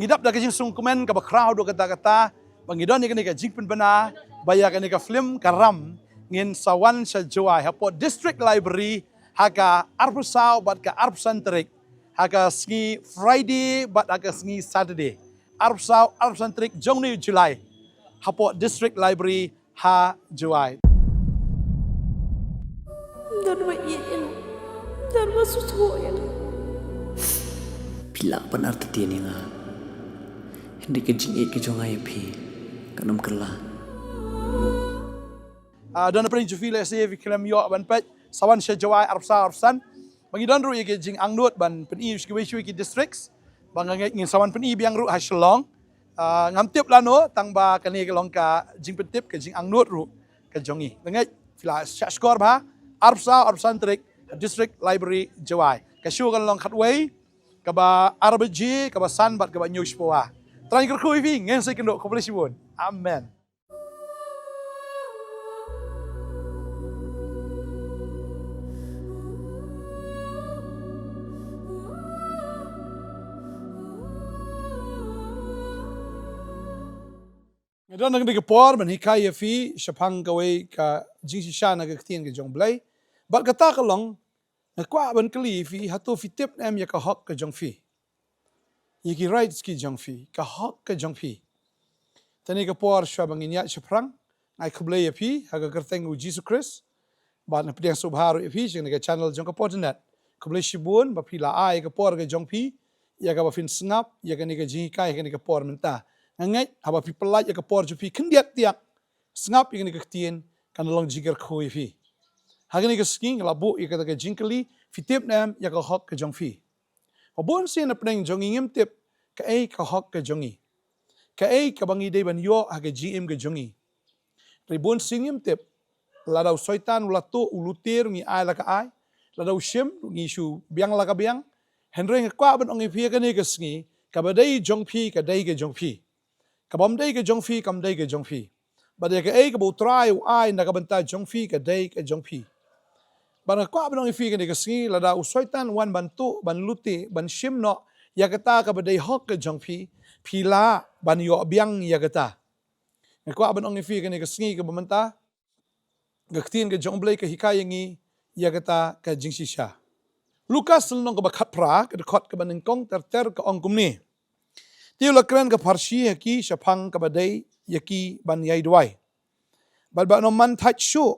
ngidap da kajing sung komen ka ba crowd do kata-kata bangidon ni ka jing penbana baya ka film karam ngin sawan sa joai hapo district library haka arpusau bat ka arpsantrik haka sngi Friday bat haka sngi Saturday arpsau arpsantrik jongni July hapo district library ha joai Darwa iyan, darwa susuyan. Pila pan arti tiyan nga. Hindi ka jingit ka jong ay pi. Kanam kala. Don pring jufile se vi klem yo ban pet sawan sha jawai arpsa arpsan. Bangi don ru ye jing angnut ban pen i ski ki districts. Bang ngin sawan pen i biang ru ha Shillong. Ngam tip lano tang ba kani ka long ka jing pen tip ka jing angnut ru ka jongi. Ngai fila sha skor ba arpsa arpsan trik district library jawai. Ka shu kan long khatway ka ba RBG ka ba san bat ka ba news poa. Trang kerkui vi ngen sai kendo komplesi pun. Amen. Ngedon nang dikepor ban hikai fi shapang kawai ka jingsi sha na ketien ke jong blai. Bat kata kalong ngakwa ban kali fi hatu fi tip em ya ka hok ke jong fi. Yiki rights ki jongphi, ka hok ka jongphi. Tani ka por shwa bangin ya shaprang, ngai kublay api, haga kerteng u Jesus Christ, bat na pediang subharu api, jeng ka channel jong ka Potternet. Kublay shibun, ba pila ai ka por ka jongphi, ya ka ba fin sengap, ya ka ni ka jingika, ya ka ni ka por menta. Ngai, haba pi pelat ya ka por jongphi, kendiak tiak, sengap ya ka ni ka ketien, kan long jigar kui api. Haga ni ka sking, labu ya ka jingkali, fitip nam ya ka hok ka jongphi. Obon sin na pneng jongi ngim tip ka ai ka hok ka jongi. Ka ai ka bangi day ban yo ha ka GM ka jongi. Ribon sin ngim tip la daw soitan ulato ulutir ngi ai la ka ai. La daw shim ngi shu biang la ka biang. Henry nga kwa ban ongi pia ka ni ka sngi ka baday jongphi ka day ka jongphi. Ka bam day ka jongphi kam day ka jongphi. Baday ka ai ka bu try u ai na ka banta jongphi ka day ka jongphi. Bang kwa benong ifi kan ikasngi lada usoitan wan bantu ban luti ban shim no ya kata ka badai hok ke jongphi pila ban yo biang ya kata kwa benong ifi kan ikasngi ka bamanta gaktin ke jongblai ka hikayangi ya kata ka jingsi sha Lukas nong ka bakat pra ka dekot ka banengkong ter ka ongkum ni tiu lakran ka parsi haki shapang ka badai yaki ban yai dwai ba no man thach shu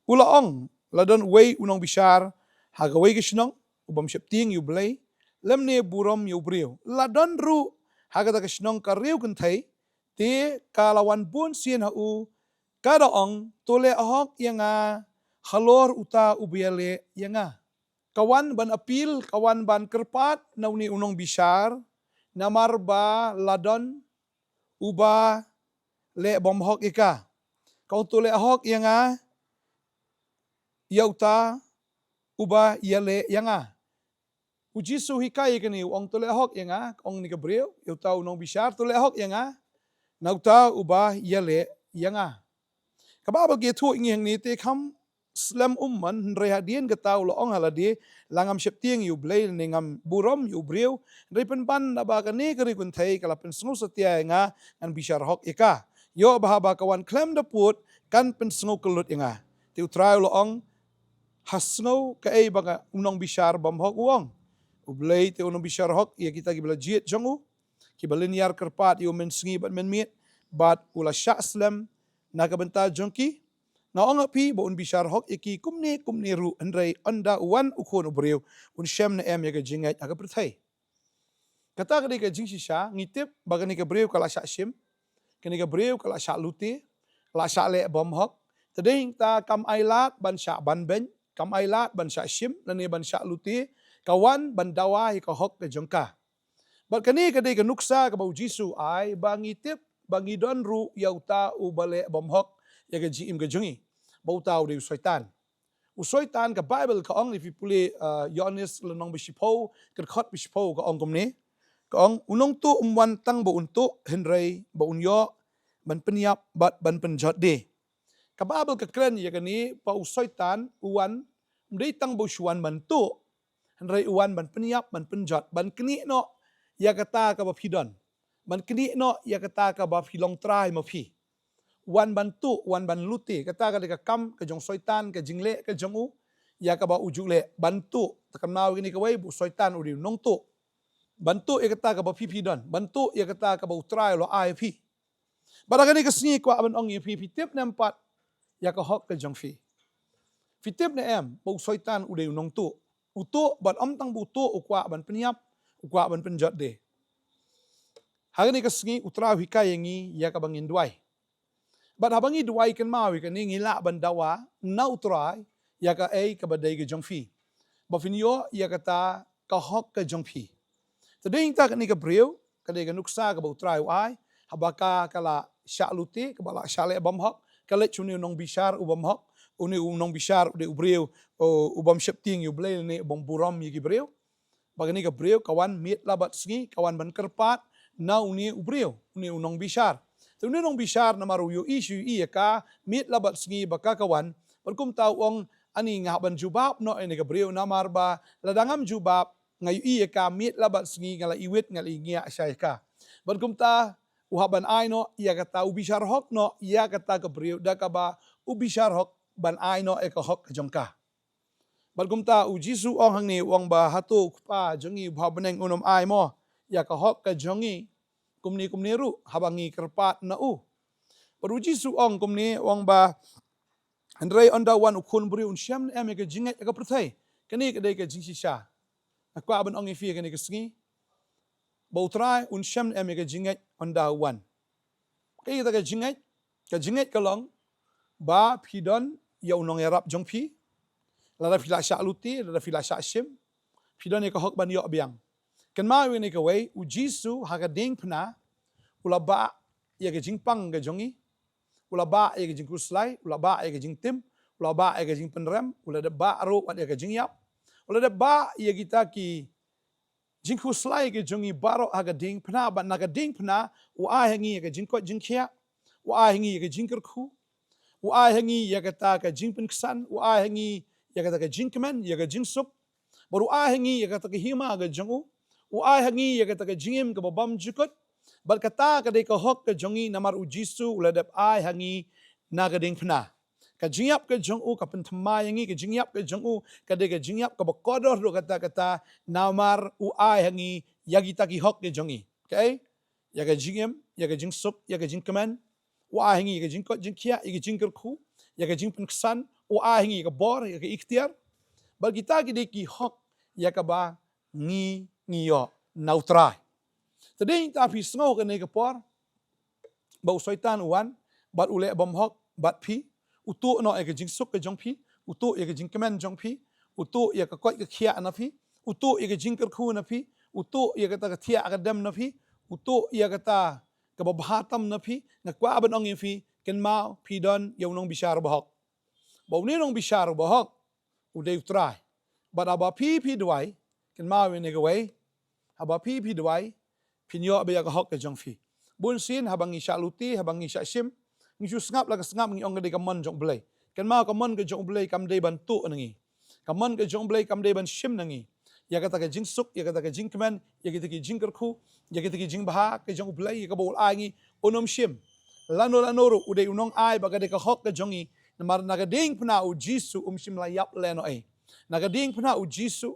ula ong ladon way unong bishar haga way kishnong ubam shepting yu blay lemne burom yu briu ladon ru haga ta kishnong ka riu kan thai te kalawan bun sien ha u kada ong tole ahok yanga halor uta ubiale yanga kawan ban apil kawan ban kerpat nauni unong bishar namar ba ladon uba le bom hok ika kau tole ahok yanga yauta uba yale yanga ujisu hikai kani ong tole hok yanga ong ni gabriel yauta unong bishar tole hok yanga nauta uba yale yanga kababa ge thu ingeng ni te kham slam umman re hadien getau lo ong haladi langam septieng yu blay ningam burom yu breu repen ban aba kani kari kun thai kala pen sngu setia nga an bishar hok ika yo bahaba kawan klem da put kan pen sngu kelut yanga tiu try lo ong hasno ka ay baga unong bishar bamhok uang ublay te unong bishar hok ya kita gibla jiet jongu kibalin yar kerpat yu men sngi bat men miet bat ula sha slam nakabenta jongki na ong api ba un bishar hok iki kumni ru andrai anda wan ukon ubreu un shem na em ya ga jingai aga perthai kata ka ka jingsi sha ngitip bagani ka breu kala sha shim kani ka breu kala sha luti la sha le bamhok tading ta kam ailat ban sha ban ben kam ailat ban sha shim lani ban sha luti kawan ban dawa ka hok ka jongka bat kani ka dei ka nuksa ka bau jisu ai bangi tip bangi don ru yauta ubale bom hok ya ka jim ka jongi bau tau de usoitan ka bible ka ong if you pule yonis lanong bishipo ka khot bishipo ka ong komne ka ong unong tu umwan tang ba untu henrei ba unyo ban peniap bat ban penjot de kababel ka kren ya kani pa usoitan uwan mdei tang bo shuan ban tu henrei uwan ban peniap ban penjot ban kni no ia kata ka ba pidon ban kini no ia kata ka ba filong trai ma phi wan bantu wan ban luti kata ka de ka kam ka jong soitan ka jingle ka jong u ia ka ba ujule bantu takamnau gini ka wei bu soitan uri nong tu bantu ia kata ka ba phi pidon bantu ia kata ka ba utrai lo ai phi baragani ka sngi kwa ban ong ia phi tip nampat ia ka hok ka jong phi fitip na em bu soitan uri nong tu utu ban om tang bu tu ukwa ban peniap ukwa ban penjat de hagani ka sngi utra hika yangi ia ka bangin duai but habangi duai kan mawi kan ngila ban dawa na utrai ia ka ei ka badai ka jong phi ba finio ia kata ka hok ka jong phi tading ta kan ni ka breu ka de ka nuksa ka ba utrai ai habaka kala syaluti ka bala syale bam hok kala chuni nong bishar ubam hok uni nong bishar de ubreu ubam shepting yu blay ni bom buram yi breu bagani ka breu kawan mit labat sngi kawan ban kerpat na uni ubreu uni nong bishar tu uni nong bishar na maru yu isu i ka mit labat sngi baka kawan perkum tau ong ani ngah ban jubab no ni ka breu na marba ladangam jubab ngai i ka mit labat sngi ngala iwit ngali ngia syai ka perkum ta uhaban ai no ia kata ubishar hok no ia kata ka breu da ka ba ubishar hok ban ai no e ka hok ka jongka balgum ta u jisu ong hang ni wong ba hatu pa jongi bha beneng unom ai mo ya ka hok ka jongi kumni ru habangi kerpat na u paru jisu ong kumni wong ba andrei onda wan ukun buri un syam em ka jinget ka perthai kani ka dei ka jingsi sha akwa ban ong ifi kani ka sngi bautrai un syam em ka jinget onda wan kai ta ka jinget ka long ba pidon ya unong erap jongphi lada fila syak luti lada fila syak sim pidon ka hok ban yok biang kan ma wi ni ka wei u jisu ha ka ding phna ulaba ya ka jingpang ka jongi ulaba ya ka jing kuslai ulaba ya ka jing tim ulaba ya ka jing penrem ulada ba ro wat ya ka jing yap ulada ba ya kita ki jing kuslai ka jongi baro ha ka ding phna ban na ka ding phna u a hangi ya ka jing ko jing khia u a hangi ya ka jing kerkhu u ai hangi ya kata ka jing penksan u ai hangi ya kata ka jing kemen ya ka jing sup baru ai hangi ya kata ka hima ga jongu u ai hangi ya kata ka jingim ka babam jukut bal kata ka de ka hok ka jongi namar u jisu uladap ai hangi na ga ding phna ka jingyap ka jongu ka penthma yangi ka jingyap ka jongu ka de ka jingyap ka bakodor ro kata namar u ai hangi ya kita ki hok ka jongi okay ya ka jingim ya ka jing sup ya ka jing kemen wa hangi ka jing ko jing khia ka jing kerkhu ya ka jing penksan wa hangi ka bor ya ka ikhtiar bal kita ki de ki hok ya ka ba ngi yo nautrai tading ta phi sngo ka ne ka por ba soitan wan bat ule bom hok bat phi utu no ka jing suk ka jong phi utu ya ka jing kemen jong phi utu ya ka ko ka khia na phi utu ya ka jing kerkhu na phi utu ya ka ta ka thia ka dem na phi utu ya ka ta ka babhatam na phi na kwa ban ong phi ken mau phi don yo nong bishar bahok bo ni nong bishar bahok u de try but aba phi dwai ken mau ne ga wei aba phi dwai phi nyo ba ya ka hok ka jong phi bun sin habang isha luti habang isha sim ngi su ngap la ka ngap ngi ong de ka mon jong blai ken mau ka mon ka jong blai kam de ban tu ngi ka mon ka jong blai kam de ban sim ngi ya kata ka jing suk ya kata ka jing kemen ya kata ki jing kerkhu ya kata ki jing baha ka jong blai ka bol ai ngi onom sim lano ru ude unong ai ba ka de ka hok ka jongi namar naga ding pna u jisu sim la yap leno ai naga ding pna u jisu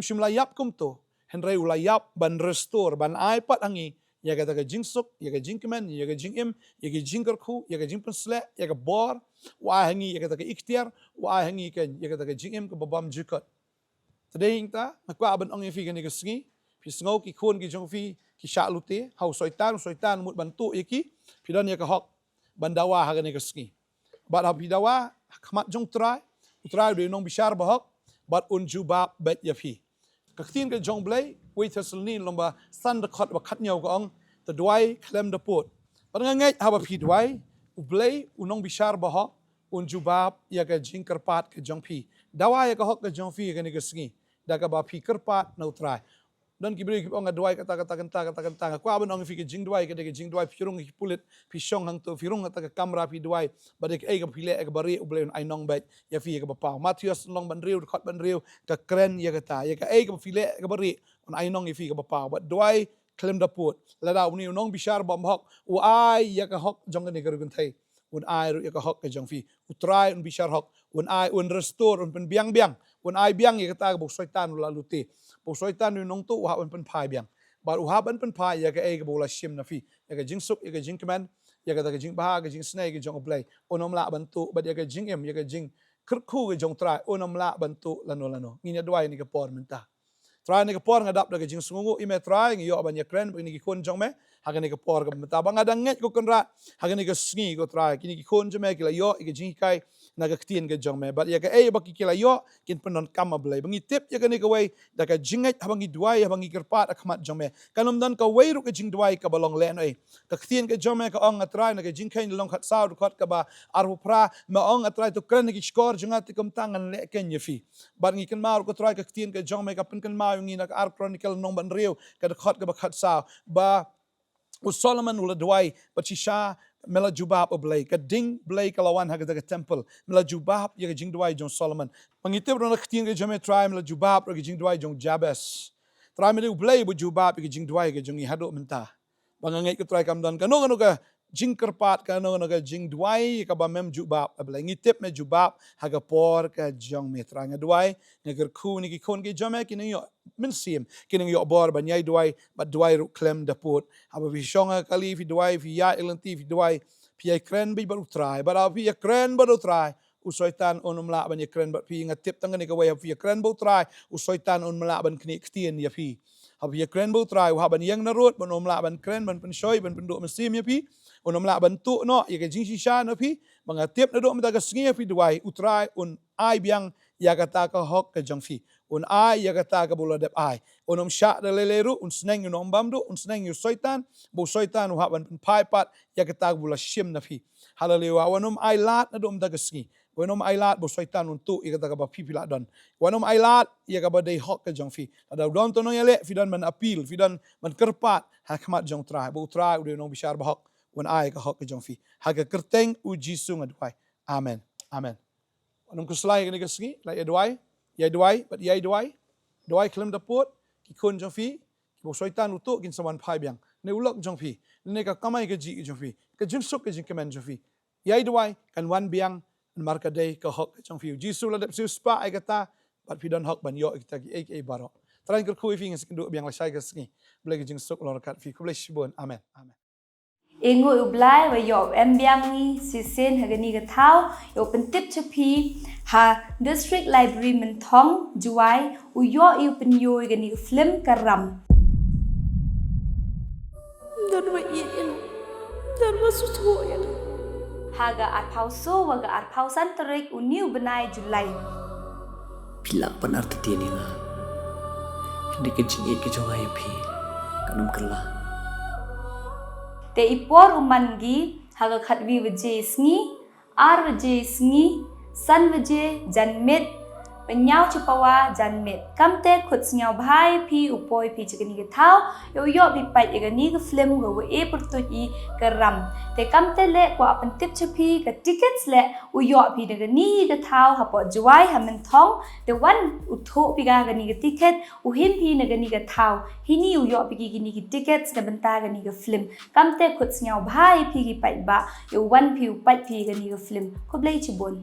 sim la yap kum to henry u la yap ban restore ban ai pat angi ya kata ka jing suk ya ka jing kemen ya ka jing im ya ka jing kerkhu ya ka jing pensle ya ka bor wa hangi ya kata ka ikhtiar wa hangi kan ya kata ka jing im ka babam jikot tading ta nakwa ban ong fi kan ka sngi fi sngo ki khon ki jong fi ki sha lute hau soitan mut bantu iki pidon ya ka hok bandawa ha kan ka sngi bat ha pidawa khamat jong utrai de nong bishar bahok bat un jubab bet ya fi ka tin ka jong blai we thaslnin lomba san da khot ba khat nyau ka ong ta dwai klem da pot ban ngai ha ba phi dwai u blai unong bishar bahok un jubab ya ka jing kerpat ka jong phi dawa ya ka hok ka jong phi ka ni ka sngi da ka ba phi kerpat na utrai dan ki beri ki ong adwai kata kwa ban ong fi ke jing dwai ke de jing dwai firung ki pulit fi shong hang to firung kata kamera fi dwai ba de ai ka phile ka bari ublen ai nong bet ya fi ka pa Matthews long ban riu khot ban riu ka kren ya ka ya ka ai ka phile ka bari on ai nong fi ka pa ba dwai klem da put la da ni nong bishar bam hok u ai ya ka hok jong ni ka gun thai un ai ru ya ka hok ka jong fi u try un bishar hok un ai un restore un pen biang un ai biang ya ka ta ka bu syaitan la luti bu syaitan ni nong tu wa un pen phai biang ba u ha ban pen phai ya ka ai ka bu la shim na fi ya ka jing sup ya ka jing command ya ka jing ba ka jing snake ka jong play onom la bantu ba ya ka jing em ya ka jing khu ka jong try onom la bantu lano ni nya dwai ni ka por menta try ni ka por ngadap da ka jing sungu ime try ngi yo ban ya kren ni ki kon jong me ha ka ni ka por ka menta ba ngadang nget ko kon ra ha ka ni ka sngi ko try kini ki kon jome ki la yo ka jing kai na ka ktien ka jong me ba ya ka ba ki la yo kin penon kam ablai bangi tip ya ka ni ka wei da ka jinget habangi duai habangi kerpat akmat jong me kanom dan ka wei ru ka jing duai ka balong le noi ka ktien ka jong me ka ong atrai na ka jing kai long khat sau khot ka ba aru pra ma ong atrai to kren ki skor jonga ti kom tangan le ken yefi bar ngi ken mar ko try ka ktien ka jong me ka pen ken ma ngi na ka ar chronicle nong ban riu ka khot ka ba khat sau ba u Solomon ula duai but shisha mela jubab oblay ka ding blay kalawan ha ka temple mela jubab ya jing duai jong Solomon pangitip ro na ktien ka jome try mela jubab ro jing duai jong Jabes try mela blay bu jubab ka jing duai ka jong hado menta bangangai ka try kam dan ka no ka jing kerpat ka no ka jing duai ka ba mem jubab oblay ngitip me jubab ha ka por ka jong me try nga duai nga khu ni ki kon ki jome ki ni yo min sim kining yo bor ban yai duai but duai ru klem da put aba vi shonga kali fi duai fi ya elanti fi duai pi ai kren bi baru try but pi ya kren baru try u soitan onum la ban ya kren but pi ngatip tang ni ka way fi ya kren baru try u soitan on mala ban kni ktien ya fi aba ya kren baru try ha ban yang na rot ban om la ban kren ban pen shoi ban pen do mesim ya pi onum la ban tu no ya ka jing shisha no pi bangatip na do mata ka sngi fi duai u try un ai biang ya kata ka hok ka jong fi un ai ya kata ka bula dep ai onom sha da leleru un sneng un ombam do un sneng yu soitan bu soitan u haban pai pat ya kata bula shim na fi haleluya wanom ai lat na dom daga sngi wanom ai lat bu soitan un tu ya kata ka ba pipi la don wanom ai lat ya ka ba dei hok ka jong fi ada don to no ya le fi don man appeal fi don man kerpat ha khamat jong trai bu trai u de no bishar ba hok un ai ka hok ka jong fi ha ka kerteng u jisu ngadwai amen amen wanom kuslai ka ni ka sngi la ya dwai but yai duai klem da put ki kun jong fi ki bo soitan utu kin sawan phai biang ne ulok jong fi ne ka kamai ka ji jong fi ka jing suk ka jing kemen jong fi yai duai kan wan biang mar ka dei ka hok jong fi jisu la dep su spa ai kata but fi don hok ban yo kita ki ai baro tran ker khu fi ngi skindu biang la sai ka sngi ble ka jing suk lor kat fi ku ble shibon amen amen Ingo ublai wa yo embiangi si sen hagani ga thau yo pentip chapi ha district library menthong juai u yo yu pen yo gani film karam dan wa iin dan wa susu ya haga arpau so waga arpau santerik u new benai Julai pilak pan arti tiani nga hindi ka jing ke jong ay pi kanam kala te ipor umangi haga khatwi wje sngi ar wje sngi san wje janmet penyau chupawa janmet kamte khut snyau bhai phi upoi phi chikani ge thau yo yo bi pai egani ge film go e pertu i karam te kamte le kwa pen tip chapi ka tickets le u yo phi de ni ge thau ha po juai ha men thong the one u tho pi ga ni ge ticket u him phi ne ge ni ge thau hini u yo pi gi ni ge tickets ge benta ge ni ge film kamte khut snyau bhai phi gi pai ba yo one phi u pai phi ge ni ge film ko blai chibon